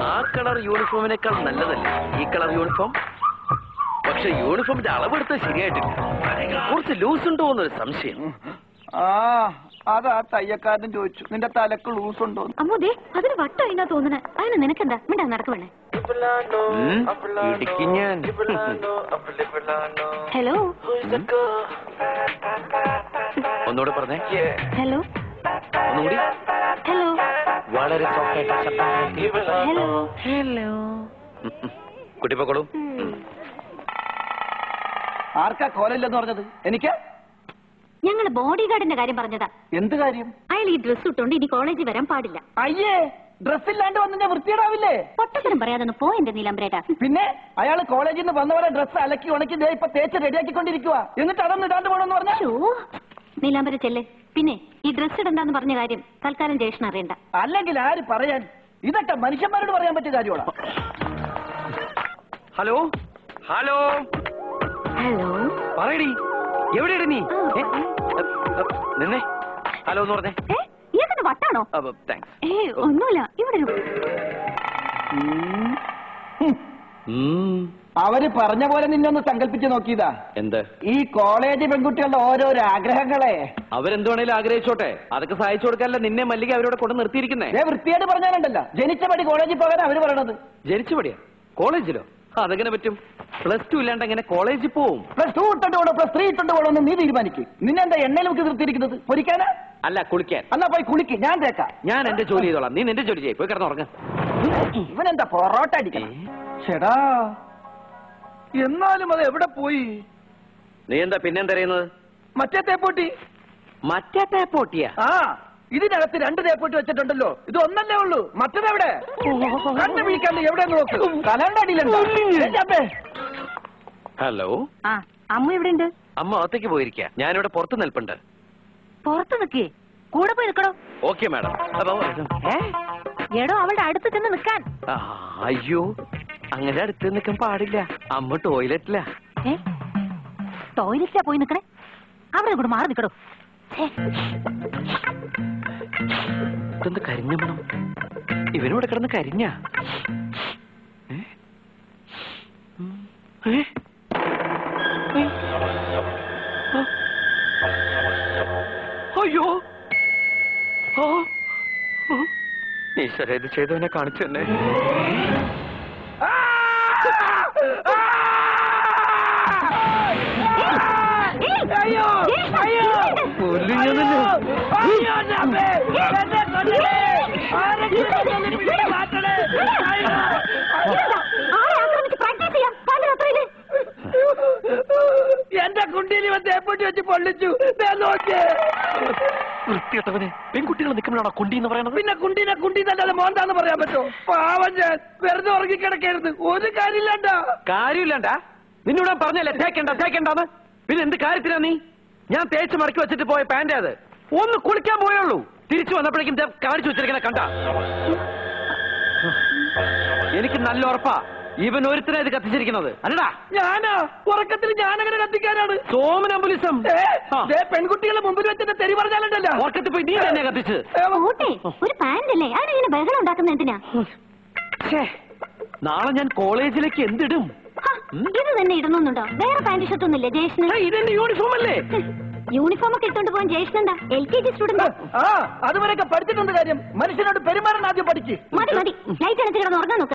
ആ കളർ യൂണിഫോമിനേക്കാൾ നല്ലതല്ലേ ഈ കളർ യൂണിഫോം? പക്ഷെ യൂണിഫോമിന്റെ അളവെടുത്ത് ശരിയായിട്ടില്ല. കുറച്ച് ലൂസ് ഉണ്ടോ എന്നൊരു സംശയം. അതാ തയ്യക്കാരനും ചോദിച്ചു, നിന്റെ തലക്ക് ലൂസ് ഉണ്ടോ? അമ്മൂദേ, അതിന് വട്ടം എന്നാ തോന്നുന്നത്. അതിന് നിനക്കെന്താ മിണ്ടാ നടക്കുവേണേ. ഹലോ, ഒന്നുകൂടെ പറഞ്ഞേ. ഹലോ, ഒന്നുകൂടി. ഹലോ, വളരെ ഹലോ, ഹലോ. കുട്ടിപ്പക്കോളൂ. ആർക്കാ കോലയില്ലെന്ന് പറഞ്ഞത്? എനിക്ക് ഞങ്ങള് ബോഡി ഗാർഡിന്റെ കാര്യം പറഞ്ഞതാ. എന്ത് കാര്യം? അയാൾ ഈ ഡ്രസ് ഇട്ടോണ്ട് ഇനി കോളേജിൽ വരാൻ പാടില്ല. അയ്യേ, ഡ്രസ് ഇല്ലാണ്ട് വന്ന് വൃത്തിയിടാവില്ലേ? പൊട്ടത്തരം പറയാതൊന്ന് പോ എന്റെ നീലംബ്രേട്ടാ. പിന്നെ അയാൾ കോളേജിൽ നിന്ന് വന്നവരെ ഡ്രസ് അലക്കി ഉണക്കി ഇപ്പൊ തേച്ച് റെഡിയാക്കിക്കൊണ്ടിരിക്കുക. എന്നിട്ട് അതൊന്നും ഇടാണ്ട് പോകണമെന്ന് പറഞ്ഞു. നീലാംബര ചെല്ലേ. പിന്നെ ഈ ഡ്രസ് ഇടണ്ടെന്ന് പറഞ്ഞ കാര്യം തൽക്കാലം ജേഷൻ അറിയണ്ട. അല്ലെങ്കിൽ ആര് പറയാൻ? ഇതൊക്കെ മനുഷ്യന്മാരോട് പറയാൻ പറ്റിയ കാര്യമാണ്. ഹലോ ഹലോ ഹലോ, പറയടി, എവിടെയാണ് നീ? നിന്നെ ഹലോ എന്ന് പറഞ്ഞേ. ഇയാൾക്ക് വട്ടാണോ? താങ്ക്സ്. ഒന്നുമില്ല. ഇവിടെ അവര് പറഞ്ഞ പോലെ നിന്നൊന്ന് സങ്കല്പിച്ച് നോക്കിയതാ. എന്ത്? ഈ കോളേജ് പെൺകുട്ടികളുടെ ഓരോരോ ആഗ്രഹങ്ങളെ അവരെന്ത് വേണേലും ആഗ്രഹിച്ചോട്ടെ. അതൊക്കെ സഹായിച്ചു കൊടുക്കാനല്ല നിന്നെ മല്ലിക അവരോട് കൊണ്ട് നിർത്തിയിരിക്കുന്നേ. വൃത്തിയായിട്ട് പറഞ്ഞാലുണ്ടല്ലോ, ജനിച്ചപടി കോളേജിൽ പോകാൻ അവര് പറയണത്. ജനിച്ചപടിയാ? കോളേജിലോ? അതെങ്ങനെ പറ്റും? +2 ഇല്ലാണ്ട് എങ്ങനെ കോളേജിൽ പോവും? +2 ഇട്ടുണ്ട് പോണോ +3 ഇട്ടുണ്ട് പോണോ എന്ന് നീ തീരുമാനിക്കും. നിന്നെന്താ എണ്ണയിൽ നമുക്ക് നിർത്തിയിരിക്കുന്നത്? പൊരിക്കാനാ? അല്ല, കുളിക്കാൻ. എന്നാ പോയി കുളിക്ക്, ഞാൻ തേക്കാം. ഞാൻ എന്റെ ജോലി ചെയ്തോളാം, നീ നിന്റെ ജോലി ചെയ്യ്. പോയി കിടന്നുറങ്ങ. ഇവനെന്താ പൊറോട്ട അടിക്കണം? ചേടാ, എന്നാലും അത് എവിടെ പോയി? നീ എന്താ പിന്നെന്തറിയുന്നത്? മറ്റേ തേപ്പോട്ടി. മറ്റേ തേപ്പോട്ടിയാ? ഇതിനകത്ത് 2 തേപ്പോട്ടി വെച്ചിട്ടുണ്ടല്ലോ. ഇത് ഒന്നല്ലേ ഉള്ളൂ. മറ്റതെവിടെ? കണ്ണു പിടിക്കാണ്ട് എവിടെ നോക്ക്. കലയുടെ അടിയിലുണ്ടോ? ഹലോ, അമ്മ ഇവിടെ ഉണ്ട്. അമ്മ അകത്തേക്ക് പോയിരിക്കാ. ഞാനിവിടെ പുറത്ത് നിൽപ്പുണ്ട്. പുറത്ത് നിൽക്കേ, കൂടെ പോയി നിൽക്കണോ? Okay madam. എടോ, അവളുടെ അടുത്ത് ചെന്ന് നിൽക്കാൻ. അയ്യോ, അങ്ങനെ അടുത്ത് നിൽക്കാൻ പാടില്ല. അമ്മ ടോയ്ലറ്റിലാ. ടോയ്ലറ്റിലാ പോയി നിൽക്കണേ? അവിടെ കൂടെ മാറി നിൽക്കണോ? ഇതൊന്ന് കരിഞ്ഞ മണം. ഇവനോട് കിടന്ന് കരിഞ്ഞ. അയ്യോ, ഈശ്വര, ഇത് ചെയ്തവനെ കാണിച്ചു തന്നെ. എന്റെ കുണ്ടിയിൽ ഇവൻ തേപ്പൊട്ടി വെച്ച് പൊള്ളിച്ചു. വൃത്തികെട്ടവനെ, പെൺകുട്ടികൾ നിൽക്കുമ്പോഴാണോ കുണ്ടി എന്ന് പറയണത്? പിന്നെ കുണ്ടീനെ കുണ്ടി നല്ലാതെ മോന്താന്ന് പറയാൻ പറ്റുമോ? പാവം, ഞാൻ വെറുതെ ഉറങ്ങിക്കിടക്കരുത്. ഒരു കാര്യമില്ലാണ്ടാ. കാര്യമില്ലാണ്ടാ? നിന്നോട് പറഞ്ഞല്ലേ തേക്കണ്ടെന്ന്? പിന്നെ എന്ത് കാര്യത്തിനാ നീ? ഞാൻ തേച്ച് മടക്കി വെച്ചിട്ട് പോയ പാന്റ് അത്. ഒന്ന് കുളിക്കാൻ പോയുള്ളൂ. തിരിച്ചു വന്നപ്പോഴേക്കും കാണിച്ചു വെച്ചിരിക്കണ കണ്ട. എനിക്ക് നല്ല ഉറപ്പാ ഇവൻ ഒരുത്തനെ ഇത് കത്തിച്ചിരിക്കുന്നത്. അല്ലടാ, ഞാനാ ഉറക്കത്തിൽ ഞാനങ്ങനെ കത്തിക്കാനാണ്. സോമനംബുലിസം. പെൺകുട്ടികളെ മുമ്പിൽ വെച്ചിട്ട് തെറി പറഞ്ഞാലുണ്ടല്ലോ, ഉറക്കത്തിൽ പോയി നീ തന്നെ കത്തിച്ച്. ഒരു പാന്റ് അല്ലേ, അതിനിങ്ങനെ ബഹളം ഉണ്ടാക്കുന്ന എന്തിനാ? നാളെ ഞാൻ കോളേജിലേക്ക് എന്തിടും? ഇത് തന്നെ ഇടുന്നുണ്ടോ? വേറെ പാന്റ് ഷർട്ട് ഒന്നുമില്ലേ ജേഷന്? ഇതെന്റെ യൂണിഫോം അല്ലേ? യൂണിഫോം ഒക്കെ ഇട്ടോണ്ട് പോകാൻ ജേഷൻ എന്താ LKG സ്റ്റുഡന്റ്? അതുവരെയൊക്കെ പഠിച്ചിട്ടുണ്ട് കാര്യം. മനുഷ്യനോട് പെരുമാറാൻ ആദ്യം പഠിക്ക്. മതി, ലൈറ്റ് അടച്ച് കിടന്ന് ഉറങ്ങാൻ നോക്ക്.